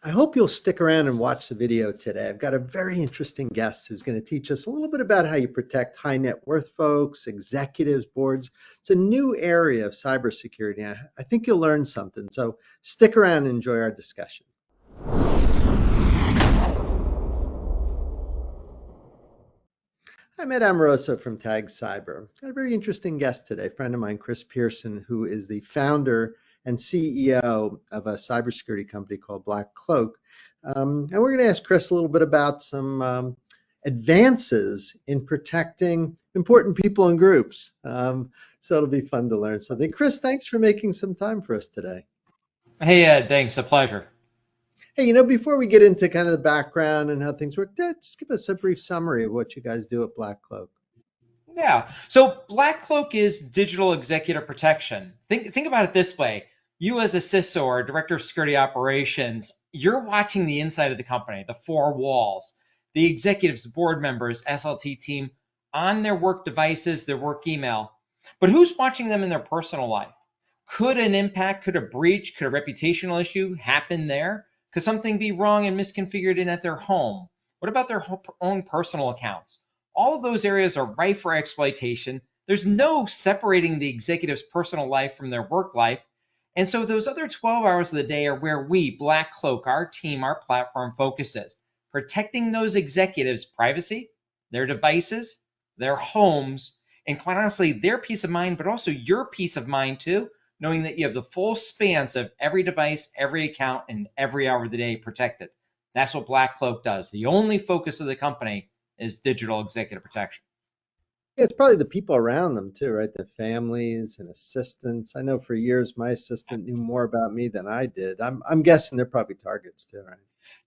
I hope you'll stick around and watch the video today. I've got a very interesting guest who's going to teach us a little bit about how you protect high net worth folks, executives, boards. It's a new area of cybersecurity. I think you'll learn something. So stick around and enjoy our discussion. I'm Ed Amoroso from Tag Cyber. Got a very interesting guest today, a friend of mine, Chris Pierson, who is the founder and CEO of a cybersecurity company called BlackCloak. And we're going to ask Chris a little bit about some advances in protecting important people and groups. So it'll be fun to learn something. Chris, thanks for making some time for us today. Hey, Ed, thanks. A pleasure. Hey, before we get into kind of the background and how things work, just give us a brief summary of what you guys do at BlackCloak. Yeah. So BlackCloak is digital executive protection. Think about it this way. You as a CISO or director of security operations, you're watching the inside of the company, the four walls, the executives, board members, SLT team on their work devices, their work email. But who's watching them in their personal life? Could an impact, could a breach, could a reputational issue happen there? Could something be wrong and misconfigured in at their home? What about their own personal accounts? All of those areas are rife for exploitation. There's no separating the executive's personal life from their work life. And so those other 12 hours of the day are where we, BlackCloak, our team, our platform focuses, protecting those executives' privacy, their devices, their homes, and quite honestly, their peace of mind, but also your peace of mind too, knowing that you have the full spans of every device, every account, and every hour of the day protected. That's what BlackCloak does. The only focus of the company is digital executive protection. Yeah, it's probably the people around them too, right? Their families and assistants. I know for years my assistant knew more about me than I did. I'm guessing they're probably targets too, right?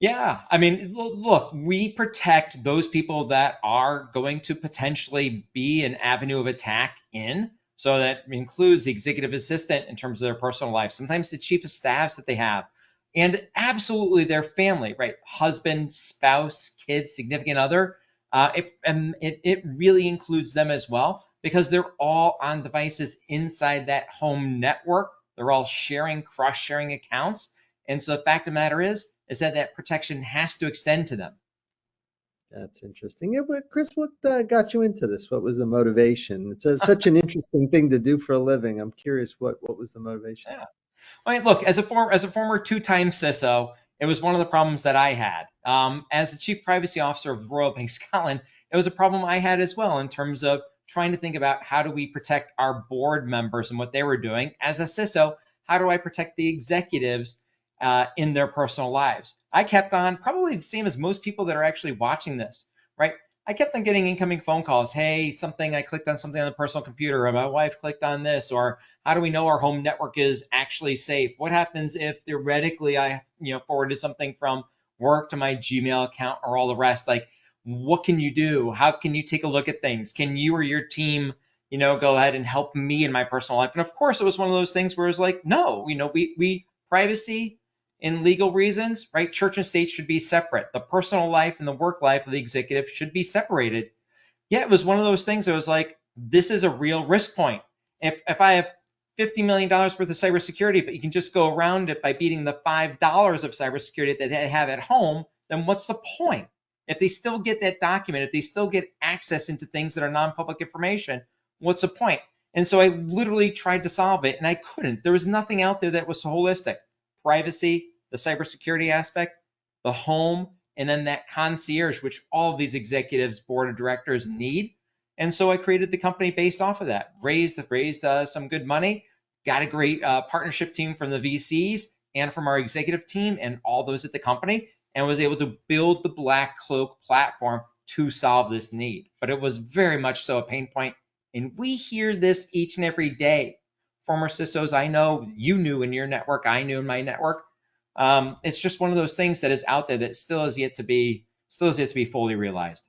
Yeah, I mean, look, we protect those people that are going to potentially be an avenue of attack in. So that includes the executive assistant in terms of their personal life, sometimes the chief of staffs that they have, and absolutely their family, right? Husband, spouse, kids, significant other. It really includes them as well because they're all on devices inside that home network. They're all sharing, cross-sharing accounts. And so the fact of the matter is that protection has to extend to them. That's interesting. Yeah, but Chris, what got you into this? What was the motivation? Such an interesting thing to do for a living. I'm curious what was the motivation? Yeah. I mean, look, as a former two-time CISO, it was one of the problems that I had. As the chief privacy officer of the Royal Bank of Scotland, it was a problem I had as well in terms of trying to think about how do we protect our board members and what they were doing. As a CISO, how do I protect the executives in their personal lives? I kept on, probably the same as most people that are actually watching this, right? I kept on getting incoming phone calls. Hey, I clicked on something on the personal computer, or my wife clicked on this, or how do we know our home network is actually safe? What happens if theoretically I, forwarded something from work to my Gmail account or all the rest? Like, what can you do? How can you take a look at things? Can you or your team, go ahead and help me in my personal life? And of course, it was one of those things where it's like, no, we privacy in legal reasons, right? Church and state should be separate. The personal life and the work life of the executive should be separated. Yeah, it was one of those things that was like, this is a real risk point. If I have $50 million worth of cybersecurity, but you can just go around it by beating the $5 of cybersecurity that they have at home, then what's the point? If they still get that document, if they still get access into things that are non-public information, what's the point? And so I literally tried to solve it and I couldn't. There was nothing out there that was holistic. Privacy, the cybersecurity aspect, the home, and then that concierge, which all of these executives, board of directors need. And so I created the company based off of that, raised some good money, got a great partnership team from the VCs and from our executive team and all those at the company, and was able to build the BlackCloak platform to solve this need. But it was very much so a pain point. And we hear this each and every day. Former CISOs I know, you knew in your network, I knew in my network. It's just one of those things that is out there that still has yet to be fully realized.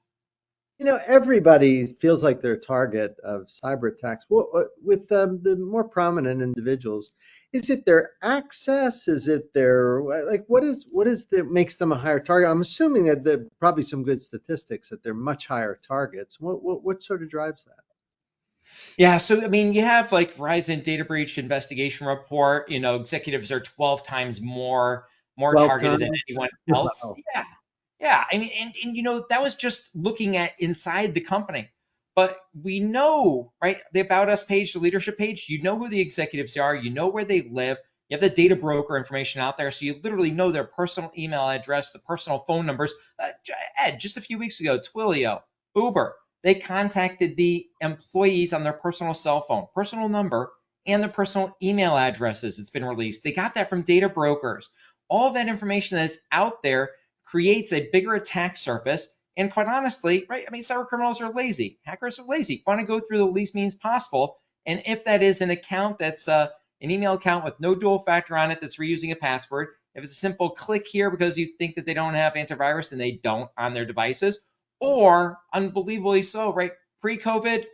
Everybody feels like they're a target of cyber attacks. Well, with the more prominent individuals, is it their access? Is it their like what is that makes them a higher target? I'm assuming that there are probably some good statistics that they're much higher targets. What sort of drives that? Yeah, so I mean, you have like Verizon data breach investigation report. Executives are 12 times more more 12 targeted than times? anyone else. Wow. Yeah. Yeah. I mean, and that was just looking at inside the company. But we know, right, the About Us page, the leadership page, you know who the executives are, you know where they live, you have the data broker information out there, so you literally know their personal email address, the personal phone numbers. Ed, just a few weeks ago, Twilio, Uber, they contacted the employees on their personal cell phone, personal number, and their personal email addresses. It's been released. They got that from data brokers. All of that information that is out there creates a bigger attack surface. And quite honestly, right? I mean, cyber criminals are lazy. Hackers are lazy. Want to go through the least means possible. And if that is an account that's an email account with no dual factor on it that's reusing a password, if it's a simple click here because you think that they don't have antivirus and they don't on their devices, or unbelievably so, right? Pre-COVID,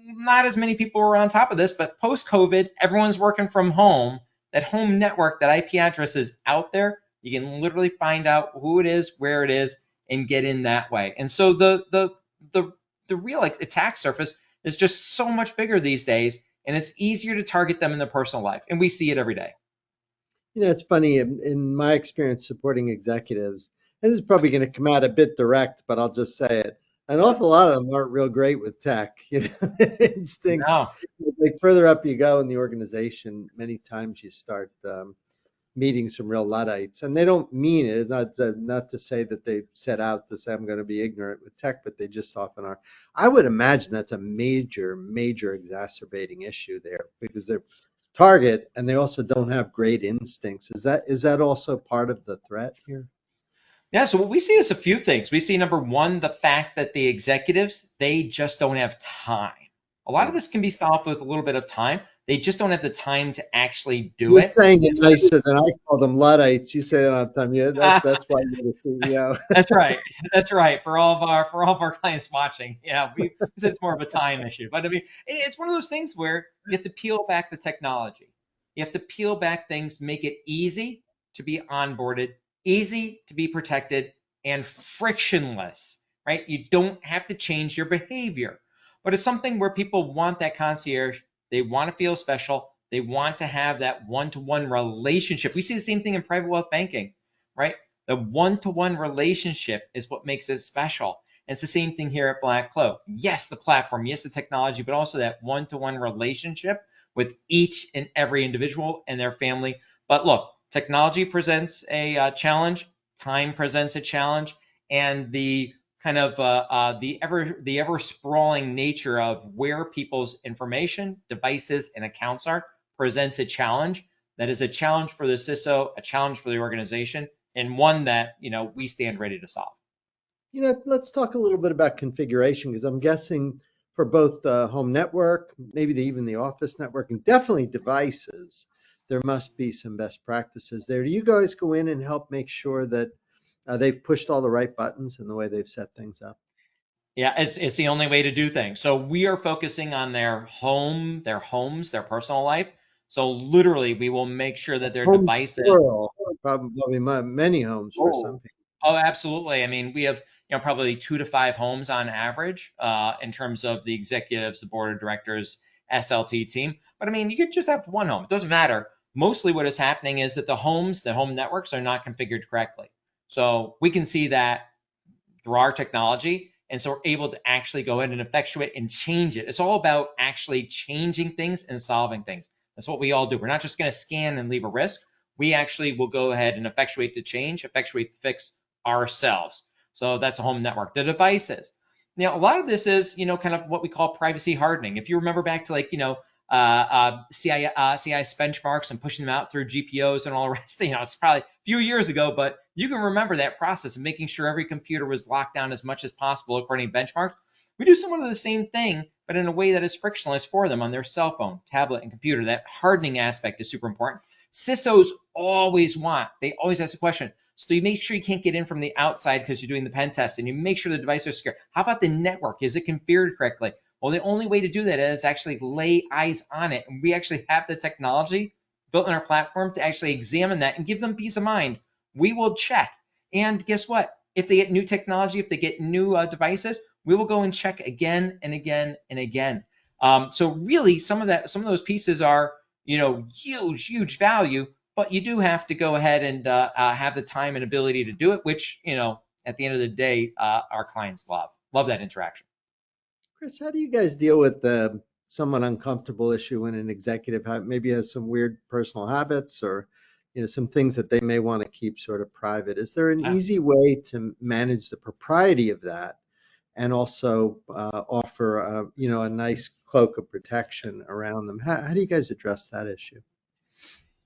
not as many people were on top of this, but post-COVID, everyone's working from home. That home network, that IP address is out there. You can literally find out who it is, where it is, and get in that way. And so the real attack surface is just so much bigger these days, and it's easier to target them in their personal life. And we see it every day. It's funny in my experience supporting executives, and this is probably going to come out a bit direct, but I'll just say it. An awful lot of them aren't real great with tech. Instincts. No. Like further up you go in the organization, many times you start meeting some real Luddites, and they don't mean it. It's not to say that they set out to say I'm going to be ignorant with tech, but they just often are. I would imagine that's a major exacerbating issue there because they're target and they also don't have great instincts. Is that also part of the threat here? Yeah, so what we see is a few things. We see, number one, the fact that the executives, they just don't have time. A lot of Yeah. this can be solved with a little bit of time. They just don't have the time to actually do You're it. saying it And so nicer than I call them Luddites. You say that all the time. Yeah, that's why you're the CEO. that's right. That's right. For all of our clients watching, we said it's more of a time issue. But I mean, it's one of those things where you have to peel back the technology. You have to peel back things, make it easy to be onboarded, easy to be protected, and frictionless, right? You don't have to change your behavior. But it's something where people want that concierge. They want to feel special. They want to have that one-to-one relationship. We see the same thing in private wealth banking, right? The one-to-one relationship is what makes it special. And it's the same thing here at BlackCloak. Yes, the platform, yes, the technology, but also that one-to-one relationship with each and every individual and their family. But look, technology presents a challenge, time presents a challenge, and the kind of the ever sprawling nature of where people's information, devices, and accounts are presents a challenge. That is a challenge for the CISO, a challenge for the organization, and one that we stand ready to solve. Let's talk a little bit about configuration because I'm guessing for both the home network, maybe even the office network, and definitely devices, there must be some best practices there. Do you guys go in and help make sure that they've pushed all the right buttons in the way they've set things up? Yeah, it's the only way to do things. So we are focusing on their home, their homes, their personal life. So literally, we will make sure that their Homes devices. plural, probably many homes for some people. Oh, absolutely. I mean, we have probably 2 to 5 homes on average in terms of the executives, the board of directors, SLT team. But I mean, you could just have one home. It doesn't matter. Mostly what is happening is that the home networks are not configured correctly. So we can see that through our technology. And so we're able to actually go in and effectuate and change it. It's all about actually changing things and solving things. That's what we all do. We're not just going to scan and leave a risk. We actually will go ahead and effectuate the change, effectuate the fix ourselves. So that's a home network. The devices. Now, a lot of this is, kind of what we call privacy hardening. If you remember back to CIS benchmarks and pushing them out through GPOs and all the rest, it's probably a few years ago, but you can remember that process of making sure every computer was locked down as much as possible according to benchmarks. We do somewhat of the same thing, but in a way that is frictionless for them on their cell phone, tablet, and computer. That hardening aspect is super important. CISOs always ask the question. So you make sure you can't get in from the outside because you're doing the pen test, and you make sure the devices are secure. How about the network? Is it configured correctly? Well, the only way to do that is actually lay eyes on it. And we actually have the technology built in our platform to actually examine that and give them peace of mind. We will check. And guess what? If they get new technology, if they get new devices, we will go and check again and again and again. So really, some of those pieces are, huge value. but you do have to go ahead and have the time and ability to do it, which, at the end of the day, our clients love that interaction. Chris, how do you guys deal with the somewhat uncomfortable issue when an executive maybe has some weird personal habits or some things that they may want to keep sort of private? Is there an Yeah. easy way to manage the propriety of that and also offer a nice cloak of protection around them? How do you guys address that issue?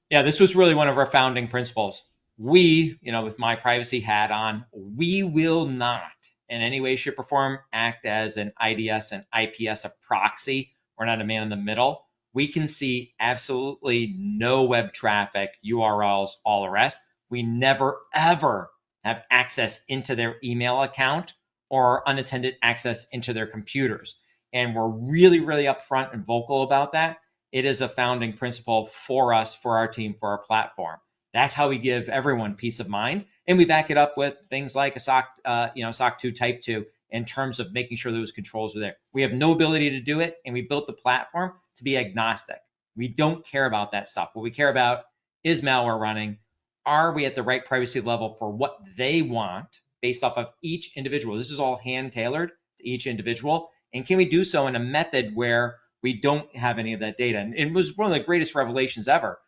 Yeah, this was really one of our founding principles. We, with my privacy hat on, we will not in any way, shape, or form act as an IDS and IPS, a proxy. We're not a man in the middle. We can see absolutely no web traffic, URLs, all the rest. We never, ever have access into their email account or unattended access into their computers. And we're really, really upfront and vocal about that. It is a founding principle for us, for our team, for our platform. That's how we give everyone peace of mind, and we back it up with things like a SOC 2 Type 2 in terms of making sure those controls are there. We have no ability to do it, and we built the platform to be agnostic. We don't care about that stuff. What we care about is malware running. Are we at the right privacy level for what they want based off of each individual? This is all hand tailored to each individual, and can we do so in a method where we don't have any of that data? And it was one of the greatest revelations ever.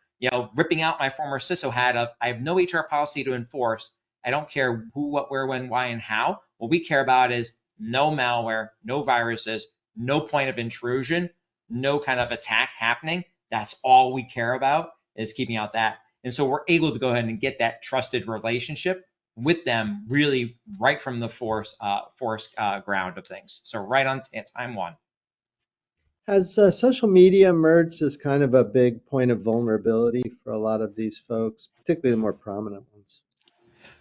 Ripping out my former CISO hat of, I have no HR policy to enforce. I don't care who, what, where, when, why, and how. What we care about is no malware, no viruses, no point of intrusion, no kind of attack happening. That's all we care about, is keeping out that. And so we're able to go ahead and get that trusted relationship with them really right from the force ground of things. So right on time one. Has social media emerged as kind of a big point of vulnerability for a lot of these folks, particularly the more prominent ones?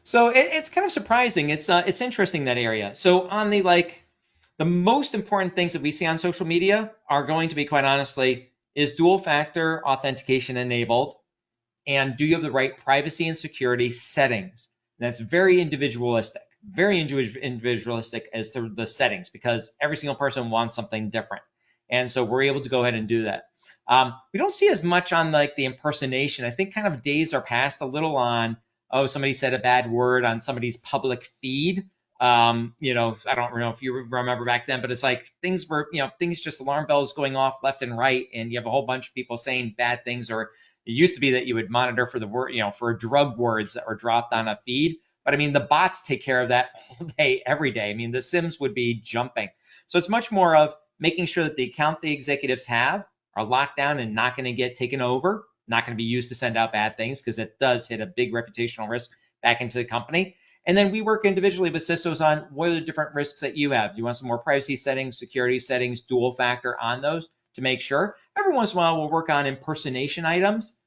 So it's kind of surprising. It's interesting, that area. So on the most important things that we see on social media are going to be, quite honestly, is dual factor authentication enabled, and do you have the right privacy and security settings? And that's very individualistic as to the settings, because every single person wants something different. And so we're able to go ahead and do that. We don't see as much on the impersonation. I think kind of days are past a little on, oh, somebody said a bad word on somebody's public feed. I don't know if you remember back then, but it's like things just alarm bells going off left and right, and you have a whole bunch of people saying bad things. Or it used to be that you would monitor for the word, for drug words that were dropped on a feed. But I mean, the bots take care of that all day, every day. I mean, the SIMs would be jumping. So it's much more of making sure that the account the executives have are locked down and not going to get taken over, not going to be used to send out bad things, because it does hit a big reputational risk back into the company. And then we work individually with CISOs on what are the different risks that you have. Do you want some more privacy settings, security settings, dual factor on those to make sure? Every once in a while, we'll work on impersonation items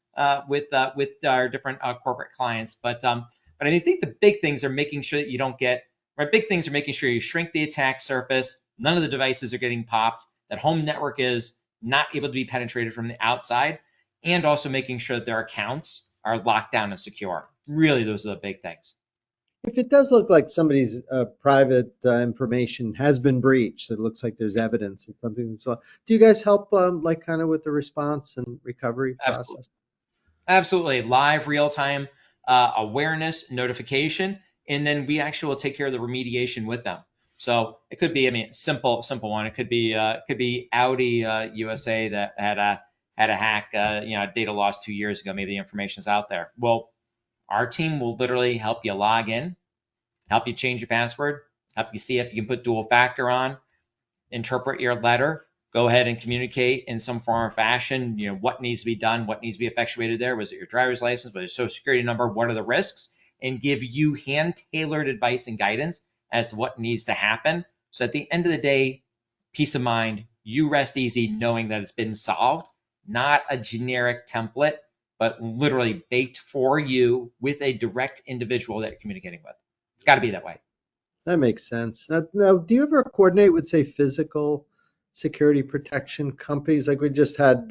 with our different corporate clients. But I think the big things are making sure that you don't get, right? Big things are making sure you shrink the attack surface. None of the devices are getting popped. That home network is not able to be penetrated from the outside, and also making sure that their accounts are locked down and secure. Really, those are the big things. If it does look like somebody's private information has been breached, it looks like there's evidence of something. So, do you guys help kind of with the response and recovery process? Absolutely. Live, real-time awareness, notification, and then we actually will take care of the remediation with them. So it could be, simple one. It could be Audi USA that had a hack, data loss 2 years ago. Maybe the information's out there. Well, our team will literally help you log in, help you change your password, help you see if you can put dual factor on, interpret your letter, go ahead and communicate in some form or fashion, what needs to be done, what needs to be effectuated there. Was it your driver's license? Was it your social security number? What are the risks? And give you hand-tailored advice and guidance as to what needs to happen. So at the end of the day, peace of mind, you rest easy knowing that it's been solved, not a generic template, but literally baked for you with a direct individual that you're communicating with. It's got to be that way. That makes sense. Now, do you ever coordinate with, say, physical security protection companies? Like we just had,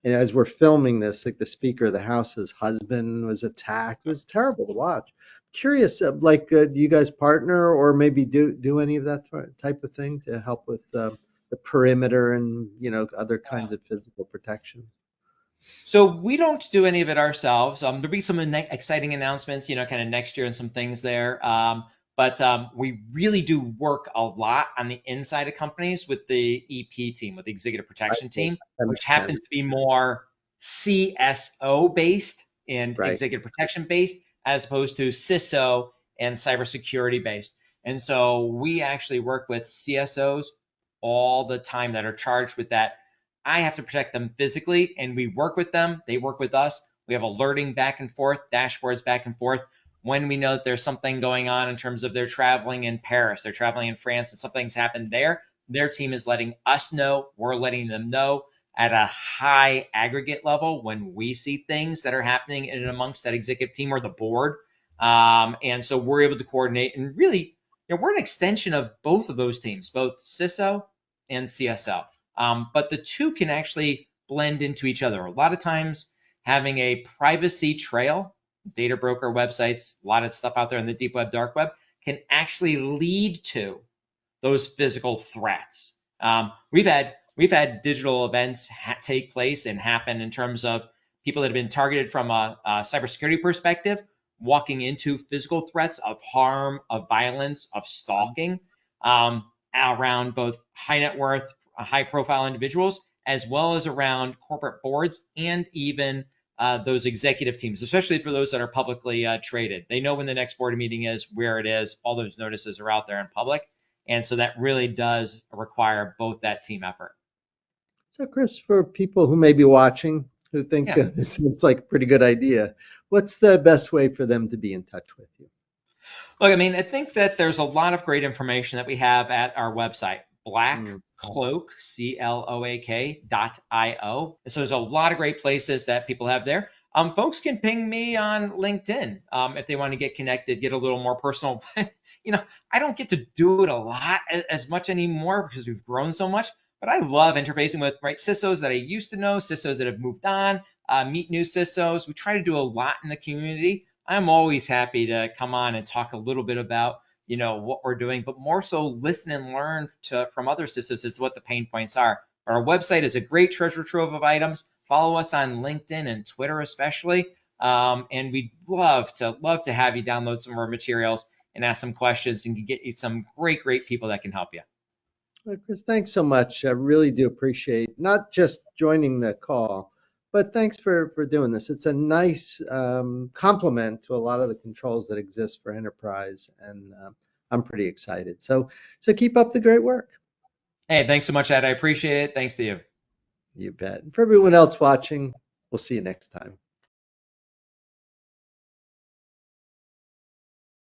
as we're filming this, like the Speaker of the House's husband was attacked. It was terrible to watch. Curious, do you guys partner or maybe do any of that type of thing to help with the perimeter and other kinds of physical protection? So we don't do any of it ourselves. There'll be some exciting announcements, kind of next year and some things there. But we really do work a lot on the inside of companies with the EP team, with the executive Right. protection Well, team, that which makes happens sense. to be more CSO based and Right. executive protection based, as opposed to CISO and cybersecurity based. And so we actually work with CSOs all the time that are charged with that. I have to protect them physically, and we work with them. They work with us. We have alerting back and forth, dashboards back and forth. When we know that there's something going on in terms of they're traveling in Paris, they're traveling in France, and something's happened there, their team is letting us know. We're letting them know at a high aggregate level when we see things that are happening in and amongst that executive team or the board. And so we're able to coordinate and really, we're an extension of both of those teams, both CISO and CSO. But the two can actually blend into each other. A lot of times, having a privacy trail, data broker websites, a lot of stuff out there in the deep web, dark web, can actually lead to those physical threats. We've had digital events take place and happen in terms of people that have been targeted from a cybersecurity perspective, walking into physical threats of harm, of violence, of stalking, around both high net worth, high profile individuals, as well as around corporate boards and even those executive teams, especially for those that are publicly traded. They know when the next board meeting is, where it is, all those notices are out there in public. And so that really does require both that team effort. So, Chris, for people who may be watching who think Yeah. this seems like a pretty good idea, what's the best way for them to be in touch with you? Look, I mean, I think that there's a lot of great information that we have at our website, Mm. BlackCloak, CLOAK.io. So there's a lot of great places that people have there. Folks can ping me on LinkedIn if they want to get connected, get a little more personal. I don't get to do it a lot as much anymore because we've grown so much. But I love interfacing with CISOs that I used to know, CISOs that have moved on, meet new CISOs. We try to do a lot in the community. I'm always happy to come on and talk a little bit about what we're doing, but more so listen and learn from other CISOs as to what the pain points are. Our website is a great treasure trove of items. Follow us on LinkedIn and Twitter especially, and we'd love to have you download some more materials and ask some questions and get you some great people that can help you. Well, Chris, thanks so much. I really do appreciate not just joining the call, but thanks for doing this. It's a nice complement to a lot of the controls that exist for enterprise, and I'm pretty excited. So keep up the great work. Hey, thanks so much, Ed. I appreciate it. Thanks to you. You bet. And for everyone else watching, we'll see you next time.